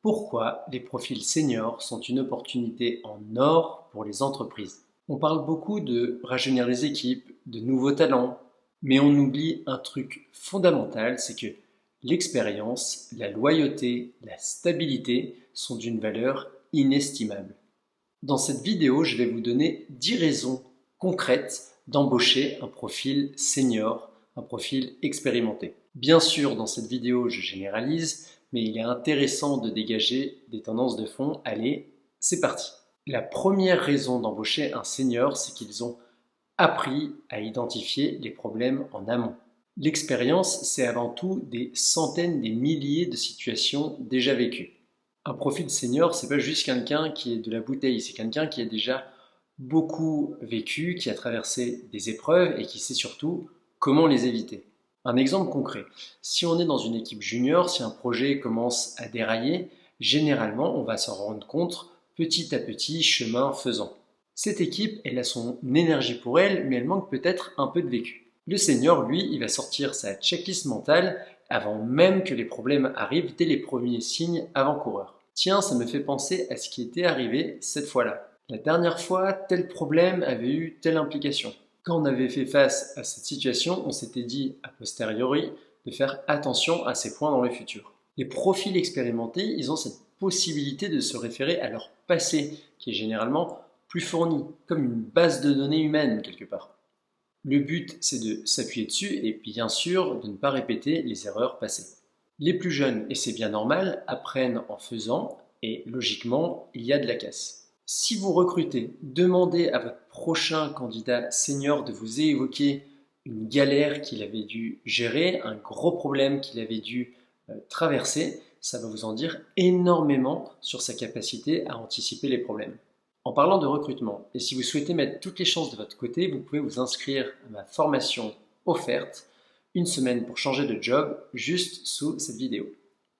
Pourquoi les profils seniors sont une opportunité en or pour les entreprises? On parle beaucoup de rajeunir les équipes, de nouveaux talents, mais on oublie un truc fondamental, c'est que l'expérience, la loyauté, la stabilité sont d'une valeur inestimable. Dans cette vidéo, je vais vous donner 10 raisons concrètes d'embaucher un profil senior, un profil expérimenté. Bien sûr, dans cette vidéo, je généralise, mais il est intéressant de dégager des tendances de fond. Allez, c'est parti. La première raison d'embaucher un senior, c'est qu'ils ont appris à identifier les problèmes en amont. L'expérience, c'est avant tout des centaines, des milliers de situations déjà vécues. Un profil senior, c'est pas juste quelqu'un qui est de la bouteille, c'est quelqu'un qui a déjà beaucoup vécu, qui a traversé des épreuves et qui sait surtout comment les éviter. Un exemple concret, si on est dans une équipe junior, si un projet commence à dérailler, généralement on va s'en rendre compte petit à petit, chemin faisant. Cette équipe, elle a son énergie pour elle, mais elle manque peut-être un peu de vécu. Le senior, lui, il va sortir sa checklist mentale avant même que les problèmes arrivent, dès les premiers signes avant-coureurs. Tiens, ça me fait penser à ce qui était arrivé cette fois-là. La dernière fois, tel problème avait eu telle implication. Quand on avait fait face à cette situation, on s'était dit a posteriori de faire attention à ces points dans le futur. Les profils expérimentés, ils ont cette possibilité de se référer à leur passé, qui est généralement plus fourni, comme une base de données humaine quelque part. Le but, c'est de s'appuyer dessus et bien sûr de ne pas répéter les erreurs passées. Les plus jeunes, et c'est bien normal, apprennent en faisant et logiquement, il y a de la casse. Si vous recrutez, demandez à votre prochain candidat senior de vous évoquer une galère qu'il avait dû gérer, un gros problème qu'il avait dû traverser, ça va vous en dire énormément sur sa capacité à anticiper les problèmes. En parlant de recrutement, et si vous souhaitez mettre toutes les chances de votre côté, vous pouvez vous inscrire à ma formation offerte, une semaine pour changer de job, juste sous cette vidéo.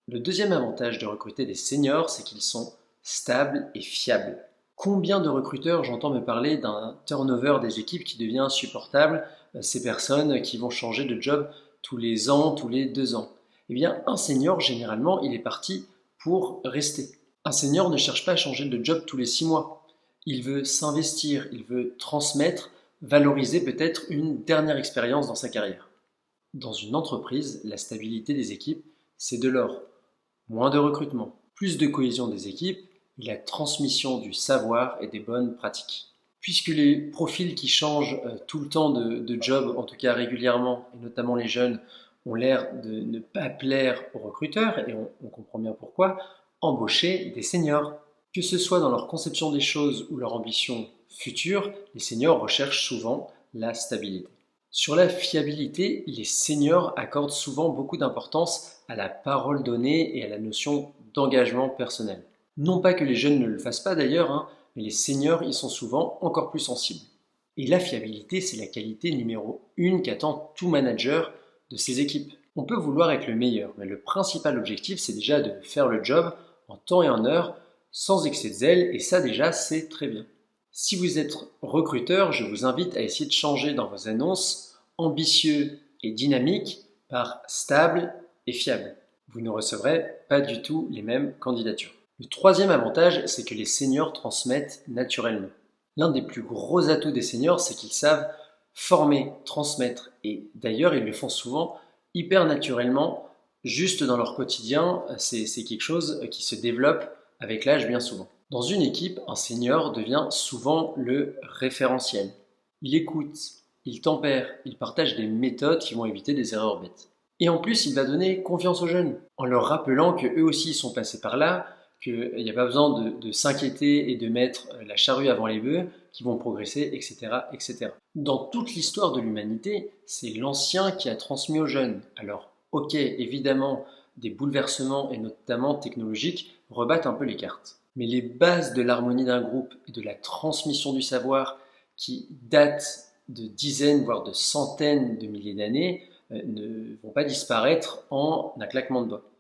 Le deuxième avantage de recruter des seniors, c'est qu'ils sont stables et fiables. Combien de recruteurs j'entends me parler d'un turnover des équipes qui devient insupportable, ces personnes qui vont changer de job tous les ans, tous les 2 ans. Eh bien, un senior, généralement, il est parti pour rester. Un senior ne cherche pas à changer de job tous les 6 mois. Il veut s'investir, il veut transmettre, valoriser peut-être une dernière expérience dans sa carrière. Dans une entreprise, la stabilité des équipes, c'est de l'or. Moins de recrutement, plus de cohésion des équipes et la transmission du savoir et des bonnes pratiques. Puisque les profils qui changent tout le temps de job, en tout cas régulièrement, et notamment les jeunes, ont l'air de ne pas plaire aux recruteurs, et on comprend bien pourquoi, embaucher des seniors. Que ce soit dans leur conception des choses ou leur ambition future, les seniors recherchent souvent la stabilité. Sur la fiabilité, les seniors accordent souvent beaucoup d'importance à la parole donnée et à la notion d'engagement personnel. Non pas que les jeunes ne le fassent pas d'ailleurs, mais les seniors y sont souvent encore plus sensibles. Et la fiabilité, c'est la qualité numéro 1 qu'attend tout manager de ses équipes. On peut vouloir être le meilleur, mais le principal objectif, c'est déjà de faire le job en temps et en heure, sans excès de zèle, et ça déjà, c'est très bien. Si vous êtes recruteur, je vous invite à essayer de changer dans vos annonces ambitieux et dynamique par stable et fiable. Vous ne recevrez pas du tout les mêmes candidatures. Le troisième avantage, c'est que les seniors transmettent naturellement. L'un des plus gros atouts des seniors, c'est qu'ils savent former, transmettre, et d'ailleurs, ils le font souvent hyper naturellement, juste dans leur quotidien. C'est quelque chose qui se développe avec l'âge bien souvent. Dans une équipe, un senior devient souvent le référentiel. Il écoute, il tempère, il partage des méthodes qui vont éviter des erreurs bêtes. Et en plus, il va donner confiance aux jeunes, en leur rappelant qu'eux aussi sont passés par là, qu'il n'y a pas besoin de s'inquiéter et de mettre la charrue avant les bœufs, qui vont progresser, etc., etc. Dans toute l'histoire de l'humanité, c'est l'ancien qui a transmis aux jeunes. Alors, ok, évidemment, des bouleversements, et notamment technologiques, rebattent un peu les cartes. Mais les bases de l'harmonie d'un groupe et de la transmission du savoir qui datent de dizaines, voire de centaines de milliers d'années, ne vont pas disparaître en un claquement de doigts.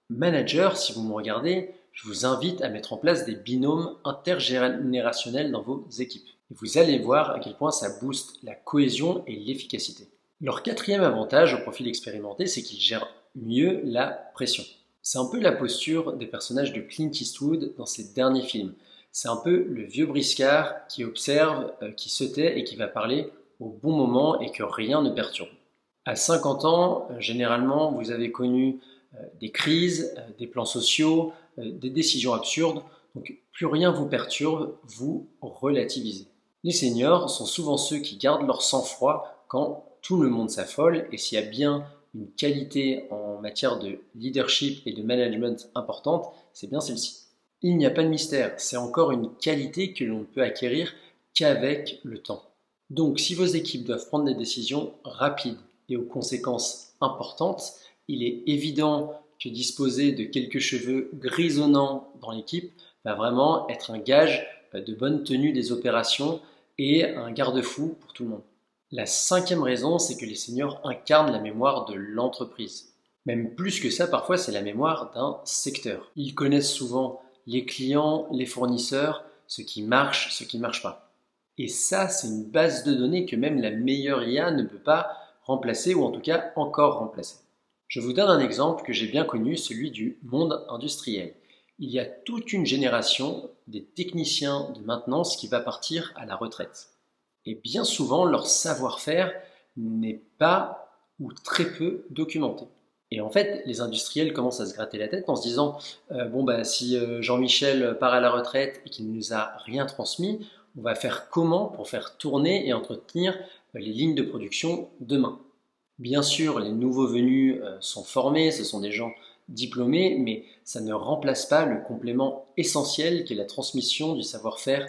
Manager, si vous me regardez, je vous invite à mettre en place des binômes intergénérationnels dans vos équipes. Et vous allez voir à quel point ça booste la cohésion et l'efficacité. Leur quatrième avantage au profil expérimenté, c'est qu'ils gèrent mieux la pression. C'est un peu la posture des personnages de Clint Eastwood dans ses derniers films. C'est un peu le vieux briscard qui observe, qui se tait et qui va parler au bon moment et que rien ne perturbe. À 50 ans, généralement, vous avez connu des crises, des plans sociaux, des décisions absurdes, donc plus rien vous perturbe, vous relativisez. Les seniors sont souvent ceux qui gardent leur sang-froid quand tout le monde s'affole, et s'il y a bien une qualité en matière de leadership et de management importante, c'est bien celle-ci. Il n'y a pas de mystère, c'est encore une qualité que l'on ne peut acquérir qu'avec le temps. Donc si vos équipes doivent prendre des décisions rapides et aux conséquences importantes, il est évident que disposer de quelques cheveux grisonnants dans l'équipe va vraiment être un gage de bonne tenue des opérations et un garde-fou pour tout le monde. La cinquième raison, c'est que les seniors incarnent la mémoire de l'entreprise. Même plus que ça, parfois, c'est la mémoire d'un secteur. Ils connaissent souvent les clients, les fournisseurs, ce qui marche pas. Et ça, c'est une base de données que même la meilleure IA ne peut pas remplacer, ou en tout cas encore remplacer. Je vous donne un exemple que j'ai bien connu, celui du monde industriel. Il y a toute une génération des techniciens de maintenance qui va partir à la retraite. Et bien souvent, leur savoir-faire n'est pas ou très peu documenté. Et en fait, les industriels commencent à se gratter la tête en se disant si Jean-Michel part à la retraite et qu'il ne nous a rien transmis, on va faire comment pour faire tourner et entretenir les lignes de production demain. Bien sûr, les nouveaux venus sont formés, ce sont des gens diplômés, mais ça ne remplace pas le complément essentiel qui est la transmission du savoir-faire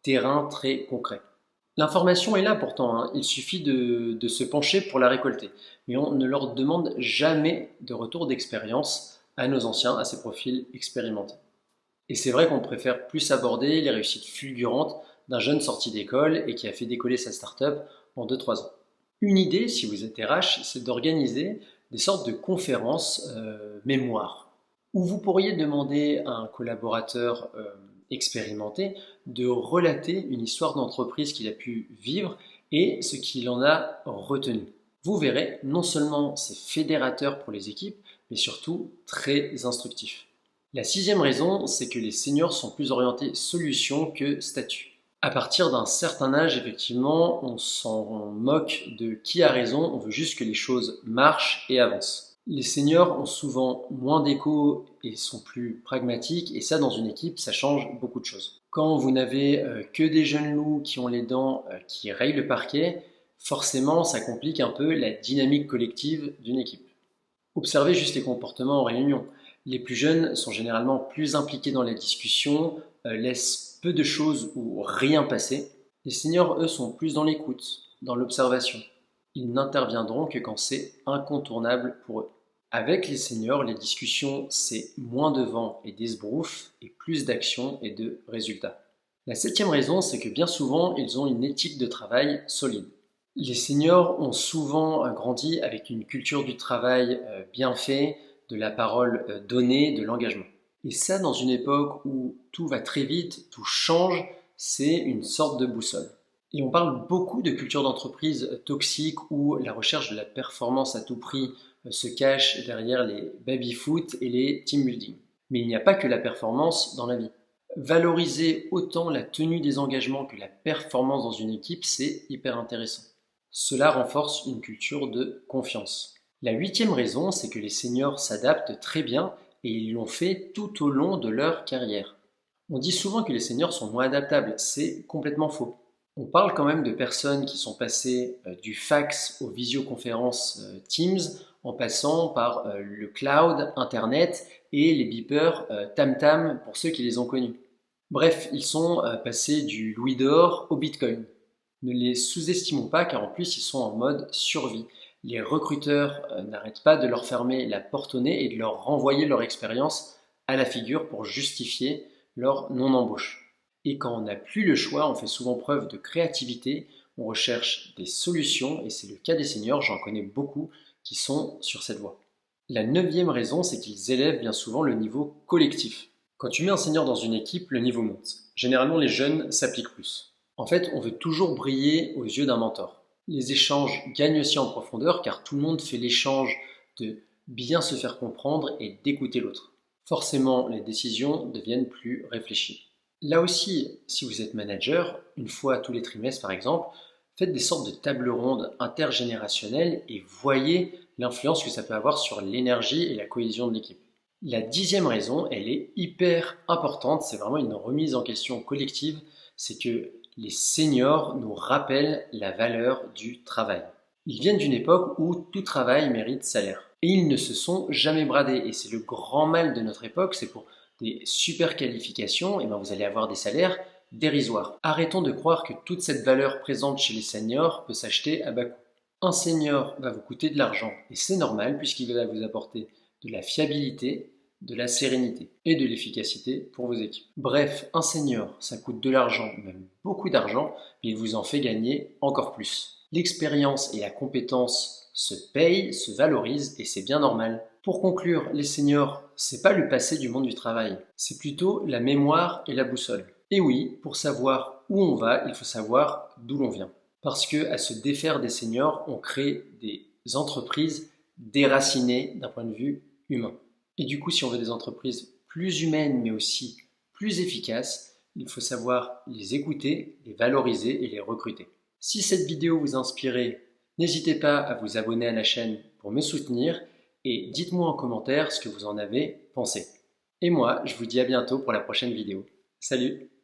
terrain très concret. L'information est là pourtant, hein. Il suffit de se pencher pour la récolter. Mais on ne leur demande jamais de retour d'expérience à nos anciens, à ces profils expérimentés. Et c'est vrai qu'on préfère plus aborder les réussites fulgurantes d'un jeune sorti d'école et qui a fait décoller sa start-up en 2-3 ans. Une idée, si vous êtes RH, c'est d'organiser des sortes de conférences mémoire, où vous pourriez demander à un collaborateur expérimenté de relater une histoire d'entreprise qu'il a pu vivre et ce qu'il en a retenu. Vous verrez, non seulement c'est fédérateur pour les équipes, mais surtout très instructif. La sixième raison, c'est que les seniors sont plus orientés solution que statut. À partir d'un certain âge, effectivement, on s'en moque de qui a raison, on veut juste que les choses marchent et avancent. Les seniors ont souvent moins d'écho et sont plus pragmatiques, et ça, dans une équipe, ça change beaucoup de choses. Quand vous n'avez que des jeunes loups qui ont les dents qui rayent le parquet, forcément, ça complique un peu la dynamique collective d'une équipe. Observez juste les comportements en réunion. Les plus jeunes sont généralement plus impliqués dans la discussion, laissent peu de choses ou rien passer. Les seniors, eux, sont plus dans l'écoute, dans l'observation. Ils n'interviendront que quand c'est incontournable pour eux. Avec les seniors, les discussions, c'est moins de vent et d'esbrouffe et plus d'action et de résultats. La septième raison, c'est que bien souvent, ils ont une éthique de travail solide. Les seniors ont souvent grandi avec une culture du travail bien fait, de la parole donnée, de l'engagement. Et ça, dans une époque où tout va très vite, tout change, c'est une sorte de boussole. Et on parle beaucoup de culture d'entreprise toxique où la recherche de la performance à tout prix se cache derrière les baby-foot et les team building. Mais il n'y a pas que la performance dans la vie. Valoriser autant la tenue des engagements que la performance dans une équipe, c'est hyper intéressant. Cela renforce une culture de confiance. La huitième raison, c'est que les seniors s'adaptent très bien et ils l'ont fait tout au long de leur carrière. On dit souvent que les seniors sont moins adaptables, c'est complètement faux. On parle quand même de personnes qui sont passées du fax aux visioconférences Teams en passant par le cloud, Internet et les beepers TamTam pour ceux qui les ont connus. Bref, ils sont passés du louis d'or au Bitcoin. Ne les sous-estimons pas car en plus ils sont en mode survie. Les recruteurs n'arrêtent pas de leur fermer la porte au nez et de leur renvoyer leur expérience à la figure pour justifier leur non-embauche. Et quand on n'a plus le choix, on fait souvent preuve de créativité, on recherche des solutions et c'est le cas des seniors, j'en connais beaucoup qui sont sur cette voie. La neuvième raison, c'est qu'ils élèvent bien souvent le niveau collectif. Quand tu mets un senior dans une équipe, le niveau monte. Généralement, les jeunes s'appliquent plus. En fait, on veut toujours briller aux yeux d'un mentor. Les échanges gagnent aussi en profondeur car tout le monde fait l'échange de bien se faire comprendre et d'écouter l'autre. Forcément, les décisions deviennent plus réfléchies. Là aussi, si vous êtes manager, une fois tous les trimestres par exemple, faites des sortes de tables rondes intergénérationnelles et voyez l'influence que ça peut avoir sur l'énergie et la cohésion de l'équipe. La 10e raison, elle est hyper importante, c'est vraiment une remise en question collective, c'est que les seniors nous rappellent la valeur du travail. Ils viennent d'une époque où tout travail mérite salaire. Et ils ne se sont jamais bradés. Et c'est le grand mal de notre époque, c'est pour des super qualifications, et ben vous allez avoir des salaires dérisoires. Arrêtons de croire que toute cette valeur présente chez les seniors peut s'acheter à bas coût. Un senior va vous coûter de l'argent, et c'est normal puisqu'il va vous apporter de la fiabilité, de la sérénité et de l'efficacité pour vos équipes. Bref, un senior, ça coûte de l'argent, même beaucoup d'argent, mais il vous en fait gagner encore plus. L'expérience et la compétence se payent, se valorisent et c'est bien normal. Pour conclure, les seniors, c'est pas le passé du monde du travail, c'est plutôt la mémoire et la boussole. Et oui, pour savoir où on va, il faut savoir d'où l'on vient. Parce que à se défaire des seniors, on crée des entreprises déracinées d'un point de vue humain. Et du coup, si on veut des entreprises plus humaines mais aussi plus efficaces, il faut savoir les écouter, les valoriser et les recruter. Si cette vidéo vous a inspiré, n'hésitez pas à vous abonner à la chaîne pour me soutenir et dites-moi en commentaire ce que vous en avez pensé. Et moi, je vous dis à bientôt pour la prochaine vidéo. Salut!